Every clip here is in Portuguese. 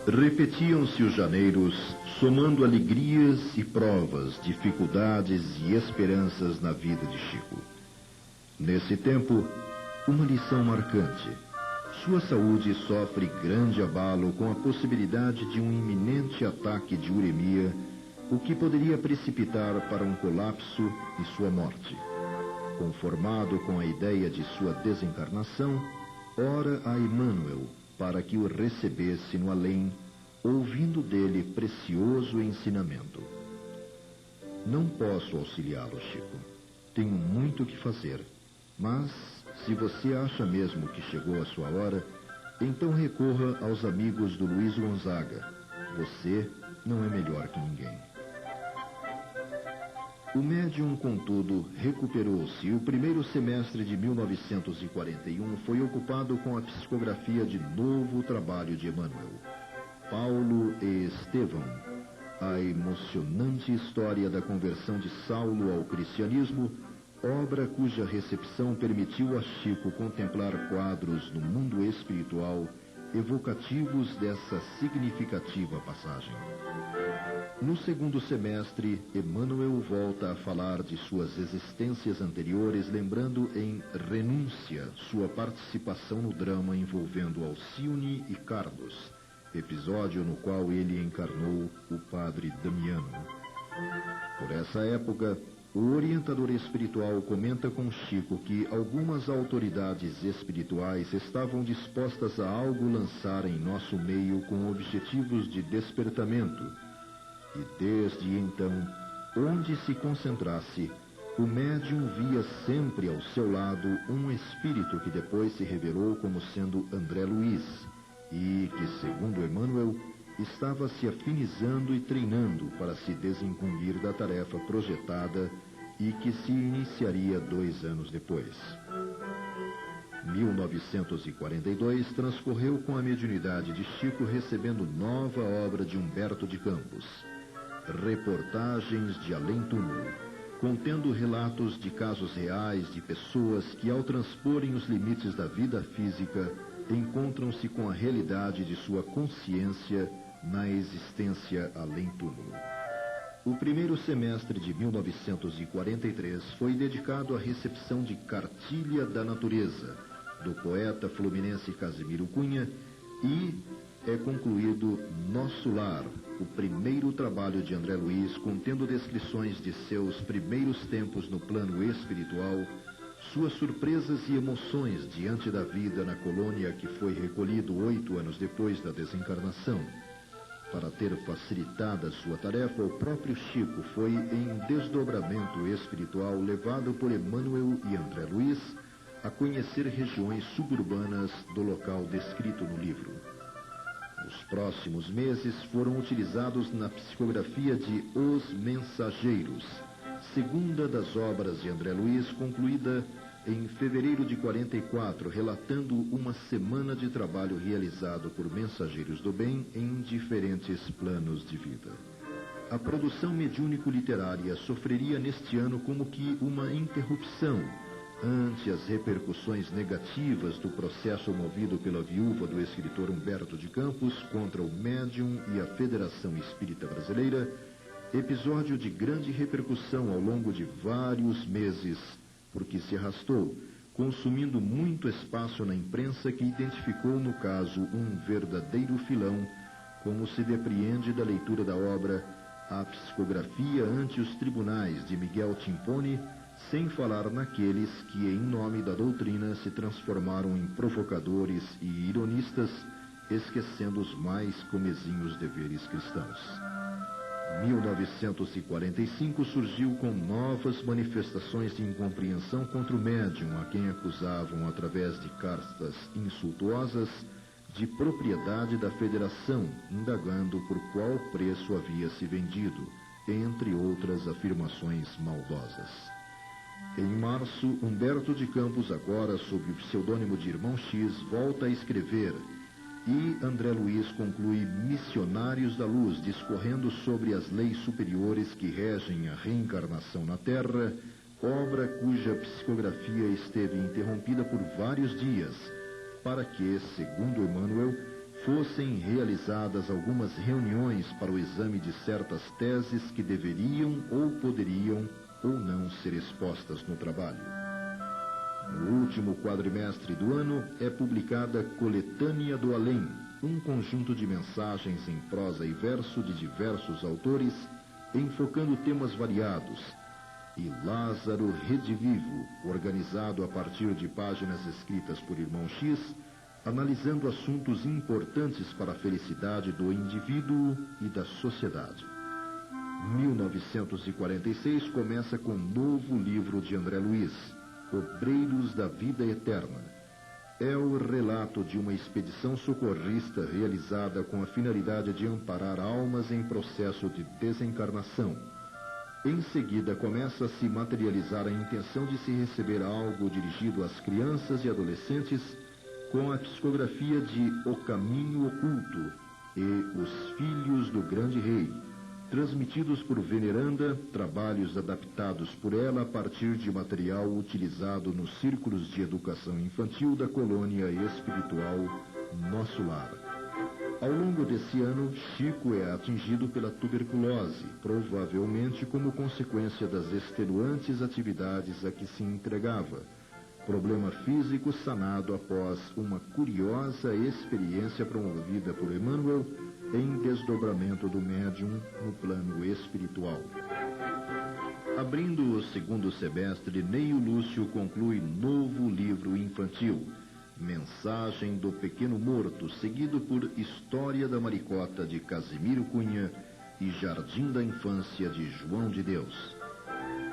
Repetiam-se os janeiros, somando alegrias e provas, dificuldades e esperanças na vida de Chico. Nesse tempo, uma lição marcante. Sua saúde sofre grande abalo com a possibilidade de um iminente ataque de uremia, o que poderia precipitar para um colapso e sua morte. Conformado com a ideia de sua desencarnação, ora a Emmanuel para que o recebesse no além, ouvindo dele precioso ensinamento. Não posso auxiliá-lo, Chico. Tenho muito o que fazer. Mas, se você acha mesmo que chegou a sua hora, então recorra aos amigos do Luiz Gonzaga. Você não é melhor que ninguém. O médium, contudo, recuperou-se e o primeiro semestre de 1941 foi ocupado com a psicografia de novo trabalho de Emmanuel, Paulo e Estevão, a emocionante história da conversão de Saulo ao cristianismo, obra cuja recepção permitiu a Chico contemplar quadros no mundo espiritual evocativos dessa significativa passagem. No segundo semestre, Emmanuel volta a falar de suas existências anteriores, lembrando em Renúncia sua participação no drama envolvendo Alcione e Carlos, episódio no qual ele encarnou o padre Damiano. Por essa época, o orientador espiritual comenta com Chico que algumas autoridades espirituais estavam dispostas a algo lançar em nosso meio com objetivos de despertamento, e desde então, onde se concentrasse, o médium via sempre ao seu lado um espírito que depois se revelou como sendo André Luiz, e que, segundo Emmanuel, estava se afinizando e treinando para se desincumbir da tarefa projetada e que se iniciaria 2 anos depois. 1942 transcorreu com a mediunidade de Chico recebendo nova obra de Humberto de Campos, Reportagens de Além-Túmulo, contendo relatos de casos reais de pessoas que, ao transporem os limites da vida física, encontram-se com a realidade de sua consciência na existência além-túmulo. O primeiro semestre de 1943 foi dedicado à recepção de Cartilha da Natureza, do poeta fluminense Casimiro Cunha, e é concluído Nosso Lar, o primeiro trabalho de André Luiz, contendo descrições de seus primeiros tempos no plano espiritual, suas surpresas e emoções diante da vida na colônia que foi recolhido 8 anos depois da desencarnação. Para ter facilitada sua tarefa, o próprio Chico foi em desdobramento espiritual levado por Emmanuel e André Luiz a conhecer regiões suburbanas do local descrito no livro. Os próximos meses foram utilizados na psicografia de Os Mensageiros, segunda das obras de André Luiz, concluída em fevereiro de 44, relatando uma semana de trabalho realizado por mensageiros do bem em diferentes planos de vida. A produção mediúnico-literária sofreria neste ano como que uma interrupção ante as repercussões negativas do processo movido pela viúva do escritor Humberto de Campos contra o médium e a Federação Espírita Brasileira, episódio de grande repercussão ao longo de vários meses, porque se arrastou, consumindo muito espaço na imprensa que identificou no caso um verdadeiro filão, como se depreende da leitura da obra A Psicografia ante os Tribunais, de Miguel Timpone, sem falar naqueles que, em nome da doutrina, se transformaram em provocadores e ironistas, esquecendo os mais comezinhos deveres cristãos. 1945 surgiu com novas manifestações de incompreensão contra o médium, a quem acusavam, através de cartas insultuosas, de propriedade da Federação, indagando por qual preço havia se vendido, entre outras afirmações maldosas. Em março, Humberto de Campos, agora sob o pseudônimo de Irmão X, volta a escrever, e André Luiz conclui Missionários da Luz, discorrendo sobre as leis superiores que regem a reencarnação na Terra, obra cuja psicografia esteve interrompida por vários dias, para que, segundo Emmanuel, fossem realizadas algumas reuniões para o exame de certas teses que deveriam ou poderiam ou não ser expostas no trabalho. No último quadrimestre do ano é publicada Coletânea do Além, um conjunto de mensagens em prosa e verso de diversos autores, enfocando temas variados, e Lázaro Redivivo, organizado a partir de páginas escritas por Irmão X, analisando assuntos importantes para a felicidade do indivíduo e da sociedade. 1946 começa com um novo livro de André Luiz, Obreiros da Vida Eterna. É o relato de uma expedição socorrista realizada com a finalidade de amparar almas em processo de desencarnação. Em seguida, começa a se materializar a intenção de se receber algo dirigido às crianças e adolescentes com a psicografia de O Caminho Oculto e Os Filhos do Grande Rei, transmitidos por Veneranda, trabalhos adaptados por ela a partir de material utilizado nos círculos de educação infantil da colônia espiritual Nosso Lar. Ao longo desse ano, Chico é atingido pela tuberculose, provavelmente como consequência das extenuantes atividades a que se entregava. Problema físico sanado após uma curiosa experiência promovida por Emmanuel em desdobramento do médium no plano espiritual. Abrindo o segundo semestre, Neio Lúcio conclui novo livro infantil, Mensagem do Pequeno Morto, seguido por História da Maricota, de Casimiro Cunha, e Jardim da Infância, de João de Deus.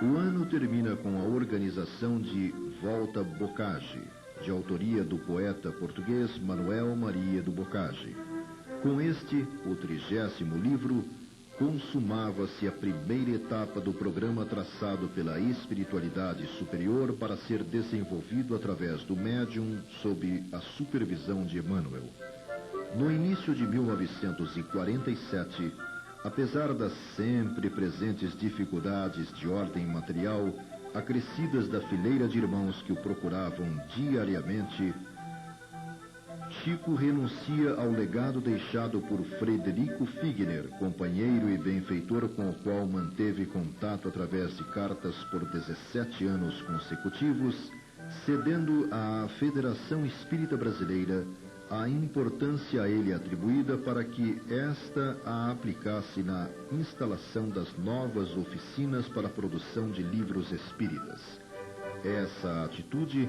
O ano termina com a organização de Volta Bocage, de autoria do poeta português Manuel Maria do Bocage. Com este, o 30º livro, consumava-se a primeira etapa do programa traçado pela espiritualidade superior para ser desenvolvido através do médium sob a supervisão de Emmanuel. No início de 1947, apesar das sempre presentes dificuldades de ordem material, acrescidas da fileira de irmãos que o procuravam diariamente, Chico renuncia ao legado deixado por Frederico Figner, companheiro e benfeitor com o qual manteve contato através de cartas por 17 anos consecutivos, cedendo à Federação Espírita Brasileira a importância a ele atribuída para que esta a aplicasse na instalação das novas oficinas para a produção de livros espíritas. Essa atitude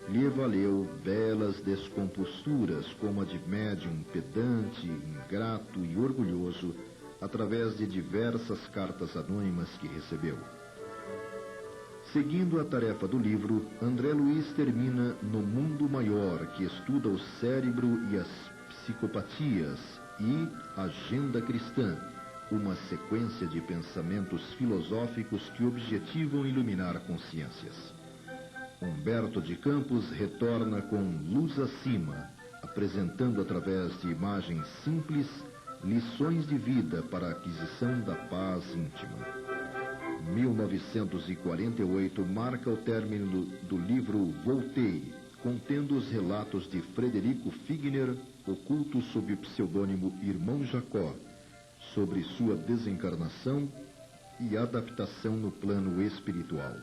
lhe valeu belas descomposturas, como a de médium pedante, ingrato e orgulhoso, através de diversas cartas anônimas que recebeu. Seguindo a tarefa do livro, André Luiz termina No Mundo Maior, que estuda o cérebro e as psicopatias, e Agenda Cristã, uma sequência de pensamentos filosóficos que objetivam iluminar consciências. Humberto de Campos retorna com Luz Acima, apresentando através de imagens simples lições de vida para a aquisição da paz íntima. 1948 marca o término do livro Voltei, contendo os relatos de Frederico Figner, oculto sob o pseudônimo Irmão Jacó, sobre sua desencarnação e adaptação no plano espiritual.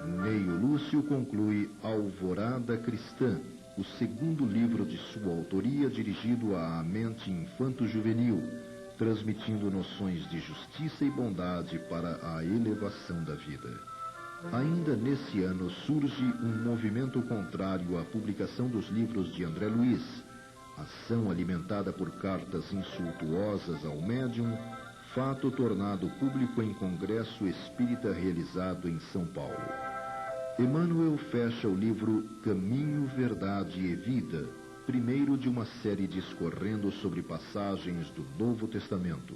Neio Lúcio conclui Alvorada Cristã, o segundo livro de sua autoria dirigido à mente infanto-juvenil, transmitindo noções de justiça e bondade para a elevação da vida. Ainda nesse ano surge um movimento contrário à publicação dos livros de André Luiz, ação alimentada por cartas insultuosas ao médium, fato tornado público em congresso espírita realizado em São Paulo. Emmanuel fecha o livro Caminho, Verdade e Vida, primeiro de uma série discorrendo sobre passagens do Novo Testamento.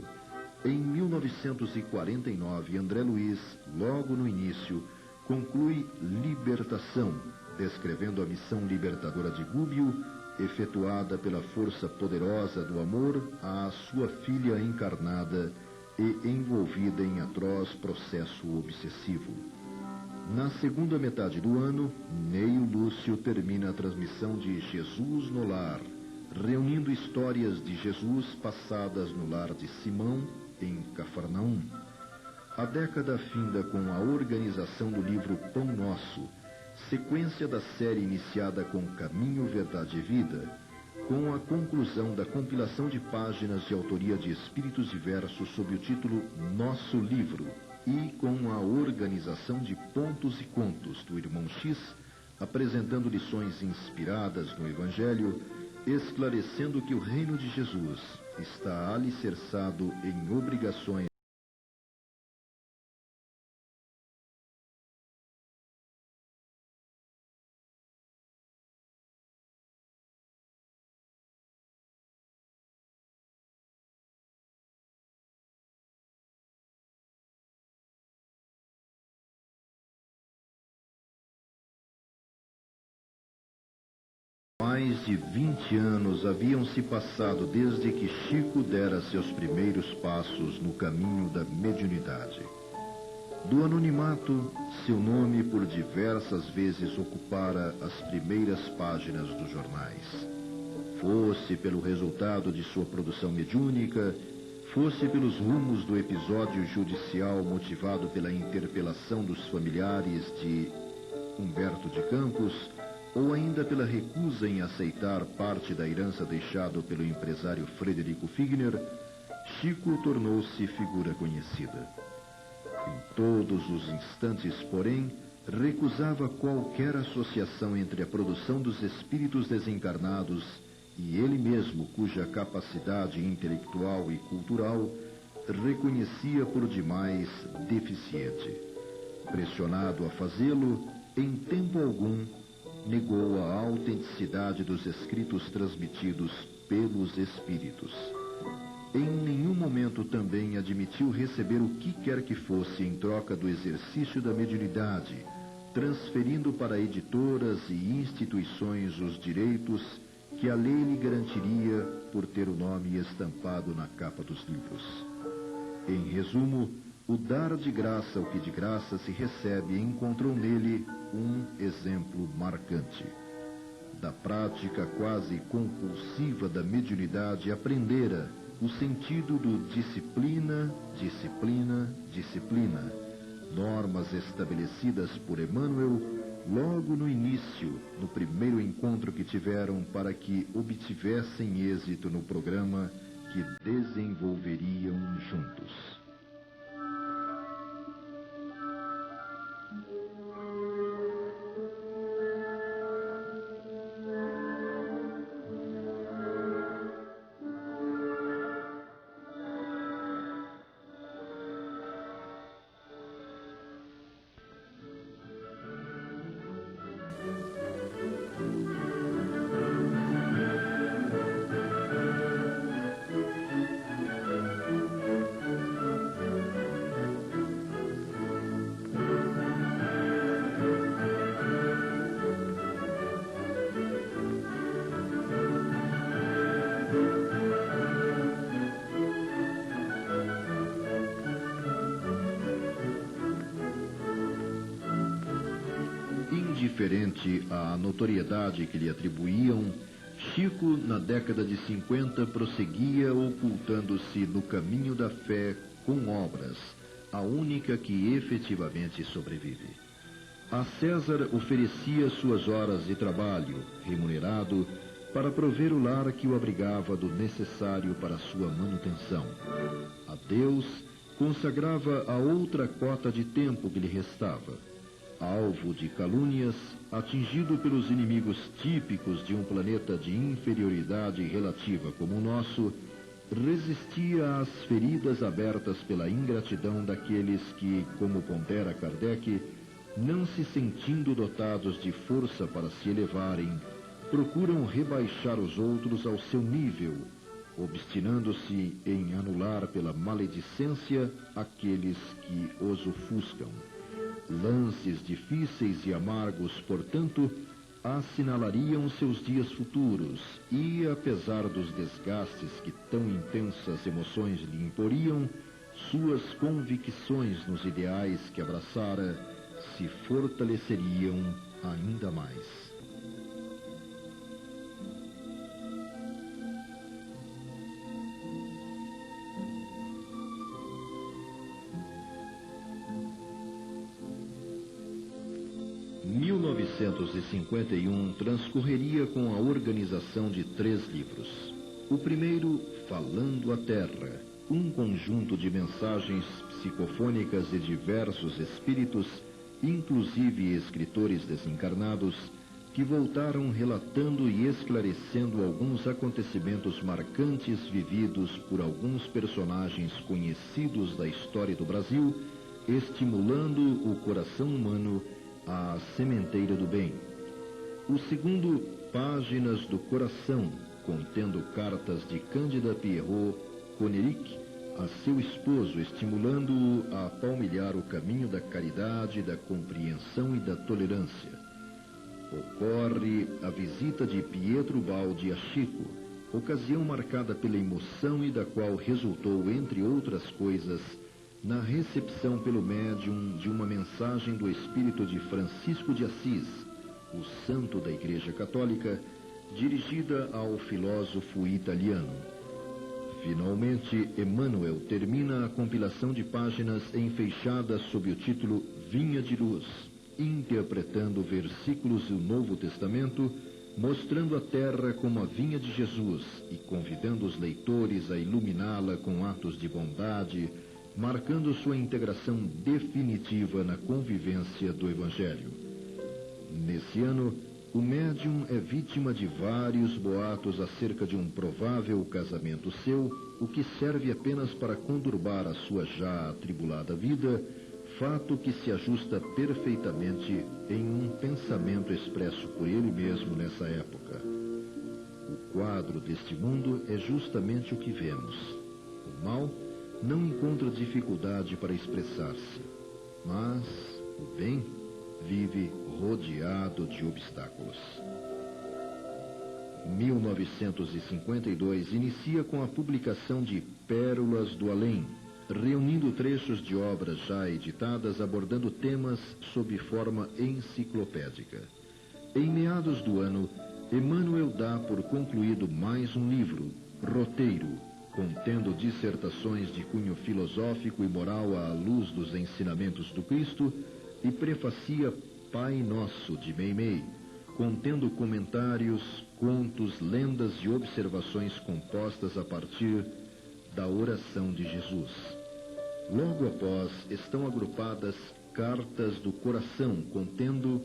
Em 1949, André Luiz, logo no início, conclui Libertação, descrevendo a missão libertadora de Gúbio, efetuada pela força poderosa do amor à sua filha encarnada e envolvida em atroz processo obsessivo. Na segunda metade do ano, Neio Lúcio termina a transmissão de Jesus no Lar, reunindo histórias de Jesus passadas no lar de Simão, em Cafarnaum. A década finda com a organização do livro Pão Nosso, sequência da série iniciada com Caminho, Verdade e Vida, com a conclusão da compilação de páginas de autoria de espíritos diversos sob o título Nosso Livro, e com a organização de pontos e contos do Irmão X, apresentando lições inspiradas no Evangelho, esclarecendo que o reino de Jesus está alicerçado em obrigações Mais de 20 anos haviam se passado desde que Chico dera seus primeiros passos no caminho da mediunidade. Do anonimato, seu nome por diversas vezes ocupara as primeiras páginas dos jornais. Fosse pelo resultado de sua produção mediúnica, fosse pelos rumos do episódio judicial motivado pela interpelação dos familiares de Humberto de Campos, ou ainda pela recusa em aceitar parte da herança deixada pelo empresário Frederico Figner, Chico tornou-se figura conhecida. Em todos os instantes, porém, recusava qualquer associação entre a produção dos espíritos desencarnados e ele mesmo, cuja capacidade intelectual e cultural reconhecia por demais deficiente. Pressionado a fazê-lo, em tempo algum, negou a autenticidade dos escritos transmitidos pelos espíritos. Em nenhum momento também admitiu receber o que quer que fosse em troca do exercício da mediunidade, transferindo para editoras e instituições os direitos que a lei lhe garantiria por ter o nome estampado na capa dos livros. Em resumo, o dar de graça o que de graça se recebe encontrou nele um exemplo marcante. Da prática quase compulsiva da mediunidade aprendera o sentido do disciplina, disciplina, disciplina, normas estabelecidas por Emmanuel logo no início, no primeiro encontro que tiveram para que obtivessem êxito no programa que desenvolveriam juntos. Indiferente à notoriedade que lhe atribuíam, Chico, na década de 50, prosseguia ocultando-se no caminho da fé com obras, a única que efetivamente sobrevive. A César oferecia suas horas de trabalho, remunerado, para prover o lar que o abrigava do necessário para sua manutenção. A Deus consagrava a outra cota de tempo que lhe restava. Alvo de calúnias, atingido pelos inimigos típicos de um planeta de inferioridade relativa como o nosso, resistia às feridas abertas pela ingratidão daqueles que, como pondera Kardec, não se sentindo dotados de força para se elevarem, procuram rebaixar os outros ao seu nível, obstinando-se em anular pela maledicência aqueles que os ofuscam. Lances difíceis e amargos, portanto, assinalariam seus dias futuros e, apesar dos desgastes que tão intensas emoções lhe imporiam, suas convicções nos ideais que abraçara se fortaleceriam ainda mais. 1951 transcorreria com a organização de 3 livros. O primeiro, Falando a Terra, um conjunto de mensagens psicofônicas de diversos espíritos, inclusive escritores desencarnados, que voltaram relatando e esclarecendo alguns acontecimentos marcantes vividos por alguns personagens conhecidos da história do Brasil, estimulando o coração humano à sementeira do bem. O segundo, Páginas do Coração, contendo cartas de Cândida Pierrot Coneric a seu esposo, estimulando-o a palmilhar o caminho da caridade, da compreensão e da tolerância. Ocorre a visita de Pietro Baldi a Chico, ocasião marcada pela emoção e da qual resultou, entre outras coisas, na recepção pelo médium de uma mensagem do espírito de Francisco de Assis, o santo da Igreja Católica, dirigida ao filósofo italiano. Finalmente, Emmanuel termina a compilação de páginas enfeixadas sob o título Vinha de Luz, interpretando versículos do Novo Testamento, mostrando a terra como a vinha de Jesus e convidando os leitores a iluminá-la com atos de bondade, marcando sua integração definitiva na convivência do Evangelho. Nesse ano, o médium é vítima de vários boatos acerca de um provável casamento seu, o que serve apenas para conturbar a sua já atribulada vida, fato que se ajusta perfeitamente em um pensamento expresso por ele mesmo nessa época. O quadro deste mundo é justamente o que vemos. O mal não encontra dificuldade para expressar-se, mas o bem vive rodeado de obstáculos. 1952 inicia com a publicação de Pérolas do Além, reunindo trechos de obras já editadas abordando temas sob forma enciclopédica. Em meados do ano, Emmanuel dá por concluído mais um livro, Roteiro, contendo dissertações de cunho filosófico e moral à luz dos ensinamentos do Cristo, e prefacia Pai Nosso, de Meimei, contendo comentários, contos, lendas e observações compostas a partir da oração de Jesus. Logo após estão agrupadas Cartas do Coração, contendo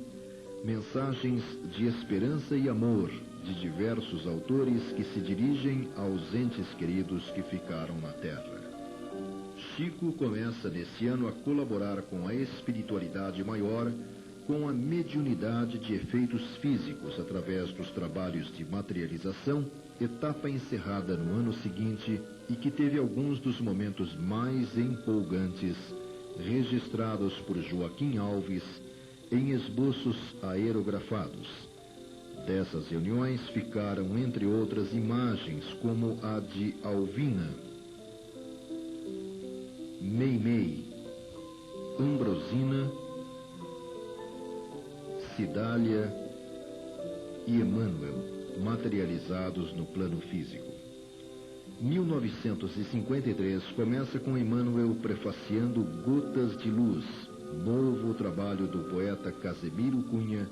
mensagens de esperança e amor de diversos autores que se dirigem aos entes queridos que ficaram na Terra. Chico começa nesse ano a colaborar com a espiritualidade maior, com a mediunidade de efeitos físicos através dos trabalhos de materialização, etapa encerrada no ano seguinte e que teve alguns dos momentos mais empolgantes registrados por Joaquim Alves em esboços aerografados. Dessas reuniões ficaram, entre outras, imagens como a de Alvina, Meimei, Ambrosina, Cidália e Emmanuel, materializados no plano físico. 1953 começa com Emmanuel prefaciando Gotas de Luz, novo trabalho do poeta Casemiro Cunha,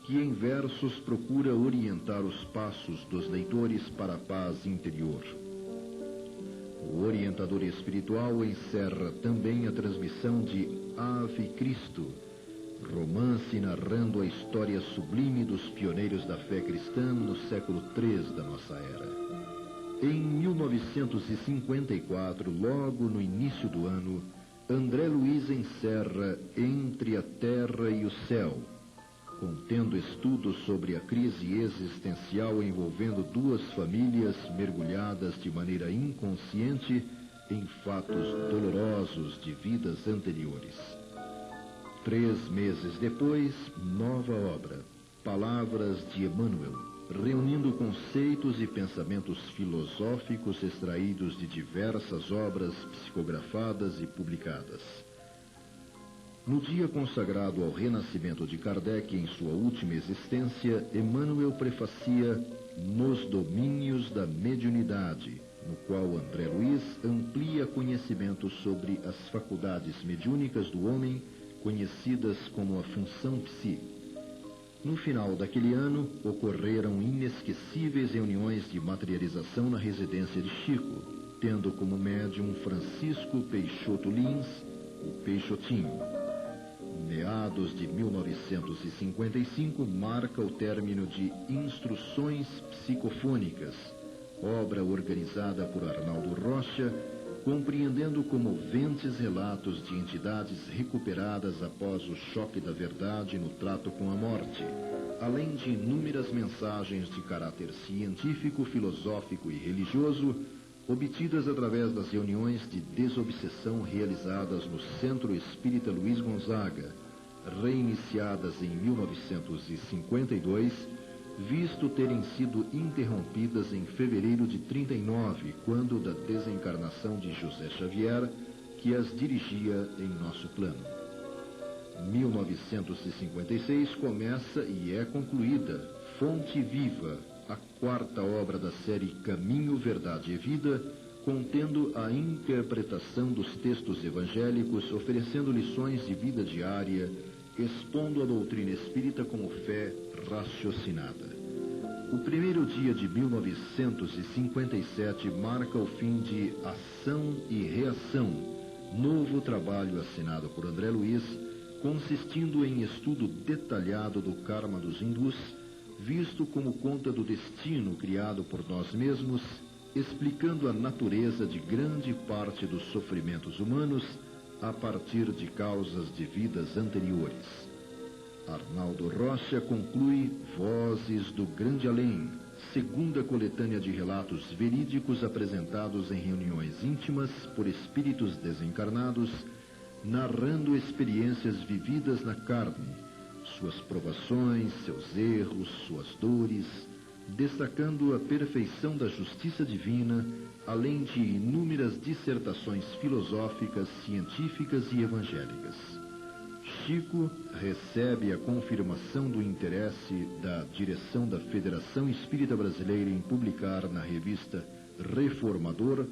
que em versos procura orientar os passos dos leitores para a paz interior. O orientador espiritual encerra também a transmissão de Ave Cristo, romance narrando a história sublime dos pioneiros da fé cristã no século III da nossa era. Em 1954, logo no início do ano, André Luiz encerra Entre a Terra e o Céu, contendo estudos sobre a crise existencial envolvendo 2 famílias mergulhadas de maneira inconsciente em fatos dolorosos de vidas anteriores. 3 meses depois, nova obra, Palavras de Emmanuel, reunindo conceitos e pensamentos filosóficos extraídos de diversas obras psicografadas e publicadas. No dia consagrado ao renascimento de Kardec em sua última existência, Emmanuel prefacia Nos Domínios da Mediunidade, no qual André Luiz amplia conhecimentos sobre as faculdades mediúnicas do homem, conhecidas como a função psi. No final daquele ano, ocorreram inesquecíveis reuniões de materialização na residência de Chico, tendo como médium Francisco Peixoto Lins, o Peixotinho. Meados de 1955 marca o término de Instruções Psicofônicas, obra organizada por Arnaldo Rocha, compreendendo comoventes relatos de entidades recuperadas após o choque da verdade no trato com a morte, além de inúmeras mensagens de caráter científico, filosófico e religioso, obtidas através das reuniões de desobsessão realizadas no Centro Espírita Luiz Gonzaga, reiniciadas em 1952, visto terem sido interrompidas em fevereiro de 39, quando da desencarnação de José Xavier, que as dirigia em nosso plano. 1956 começa e é concluída Fonte Viva, a quarta obra da série Caminho, Verdade e Vida, contendo a interpretação dos textos evangélicos, oferecendo lições de vida diária, expondo a doutrina espírita como fé raciocinada. O primeiro dia de 1957 marca o fim de Ação e Reação, novo trabalho assinado por André Luiz, consistindo em estudo detalhado do karma dos hindus, visto como conta do destino criado por nós mesmos, explicando a natureza de grande parte dos sofrimentos humanos a partir de causas de vidas anteriores. Arnaldo Rocha conclui Vozes do Grande Além, segunda coletânea de relatos verídicos apresentados em reuniões íntimas por espíritos desencarnados, narrando experiências vividas na carne, suas provações, seus erros, suas dores, destacando a perfeição da justiça divina, além de inúmeras dissertações filosóficas, científicas e evangélicas. Chico recebe a confirmação do interesse da direção da Federação Espírita Brasileira em publicar na revista Reformador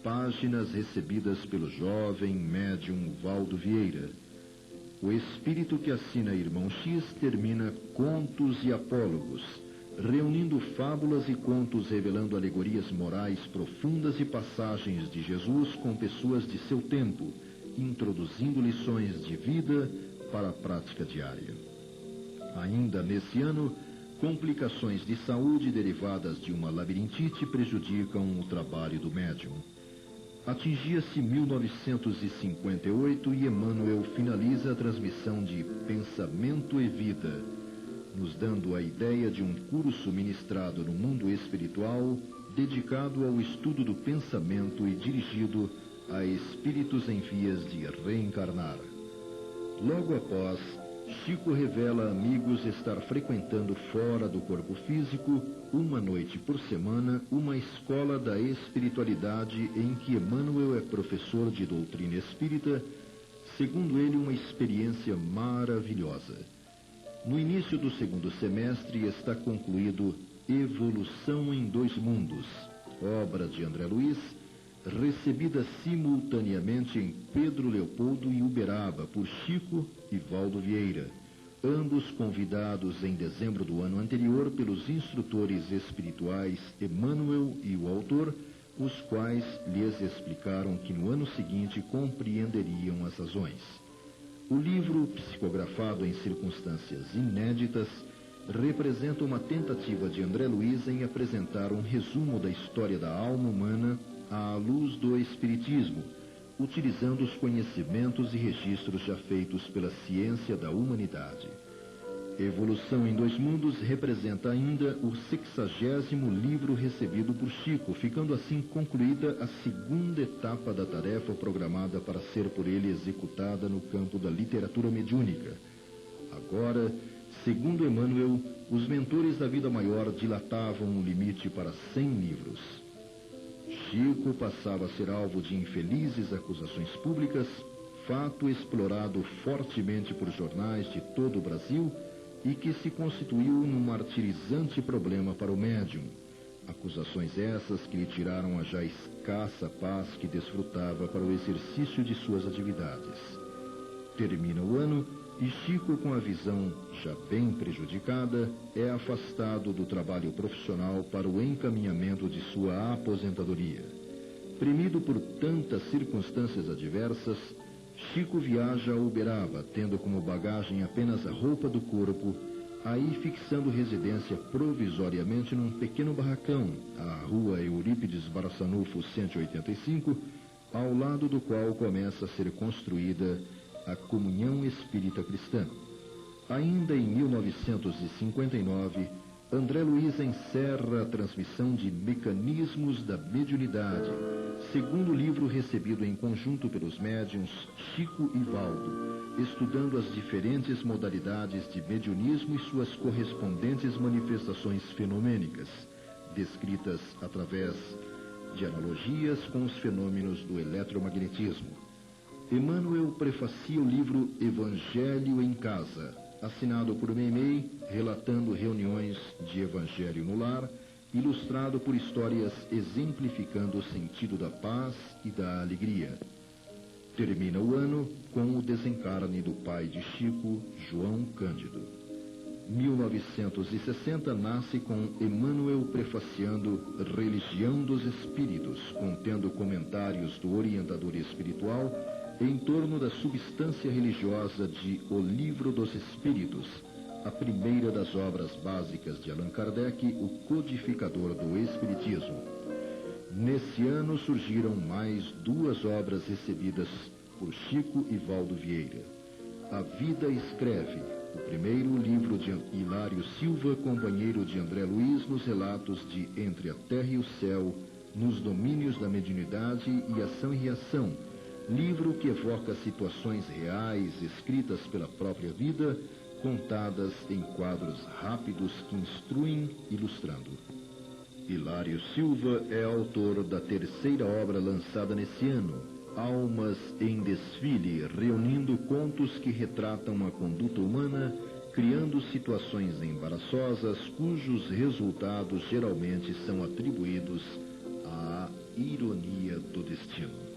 páginas recebidas pelo jovem médium Valdo Vieira. O espírito que assina Irmão X termina Contos e Apólogos, reunindo fábulas e contos revelando alegorias morais profundas e passagens de Jesus com pessoas de seu tempo, introduzindo lições de vida para a prática diária. Ainda nesse ano, complicações de saúde derivadas de uma labirintite prejudicam o trabalho do médium. Atingia-se 1958 e Emmanuel finaliza a transmissão de Pensamento e Vida, nos dando a ideia de um curso ministrado no mundo espiritual dedicado ao estudo do pensamento e dirigido a espíritos em vias de reencarnar. Logo após, Chico revela a amigos estar frequentando fora do corpo físico, uma noite por semana, uma escola da espiritualidade em que Emmanuel é professor de doutrina espírita, segundo ele uma experiência maravilhosa. No início do segundo semestre está concluído Evolução em Dois Mundos, obra de André Luiz, recebida simultaneamente em Pedro Leopoldo e Uberaba por Chico e Valdo Vieira, ambos convidados em dezembro do ano anterior pelos instrutores espirituais Emmanuel e o autor, os quais lhes explicaram que no ano seguinte compreenderiam as razões. O livro, psicografado em circunstâncias inéditas, representa uma tentativa de André Luiz em apresentar um resumo da história da alma humana à luz do Espiritismo, utilizando os conhecimentos e registros já feitos pela ciência da humanidade. Evolução em Dois Mundos representa ainda o 60º livro recebido por Chico, ficando assim concluída a segunda etapa da tarefa programada para ser por ele executada no campo da literatura mediúnica. Agora, segundo Emmanuel, os mentores da vida maior dilatavam o limite para 100 livros. Chico passava a ser alvo de infelizes acusações públicas, fato explorado fortemente por jornais de todo o Brasil e que se constituiu num martirizante problema para o médium. Acusações essas que lhe tiraram a já escassa paz que desfrutava para o exercício de suas atividades. Termina o ano e Chico, com a visão já bem prejudicada, é afastado do trabalho profissional para o encaminhamento de sua aposentadoria. Premido por tantas circunstâncias adversas, Chico viaja a Uberaba, tendo como bagagem apenas a roupa do corpo, aí fixando residência provisoriamente num pequeno barracão, à rua Eurípides Barçanufo 185, ao lado do qual começa a ser construída a Comunhão Espírita Cristã. Ainda em 1959, André Luiz encerra a transmissão de Mecanismos da Mediunidade, segundo livro recebido em conjunto pelos médiuns Chico e Valdo, estudando as diferentes modalidades de mediunismo e suas correspondentes manifestações fenomênicas, descritas através de analogias com os fenômenos do eletromagnetismo. Emmanuel prefacia o livro Evangelho em Casa, assinado por Meimei, relatando reuniões de Evangelho no lar, ilustrado por histórias exemplificando o sentido da paz e da alegria. Termina o ano com o desencarne do pai de Chico, João Cândido. 1960 nasce com Emmanuel prefaciando Religião dos Espíritos, contendo comentários do orientador espiritual em torno da substância religiosa de O Livro dos Espíritos, a primeira das obras básicas de Allan Kardec, o codificador do Espiritismo. Nesse ano surgiram mais duas obras recebidas por Chico e Valdo Vieira. A Vida Escreve, o primeiro livro de Hilário Silva, companheiro de André Luiz nos relatos de Entre a Terra e o Céu, nos domínios da mediunidade e ação e reação, livro que evoca situações reais escritas pela própria vida, contadas em quadros rápidos que instruem, ilustrando. Hilário Silva é autor da terceira obra lançada nesse ano, Almas em Desfile, reunindo contos que retratam a conduta humana, criando situações embaraçosas cujos resultados geralmente são atribuídos à ironia do destino.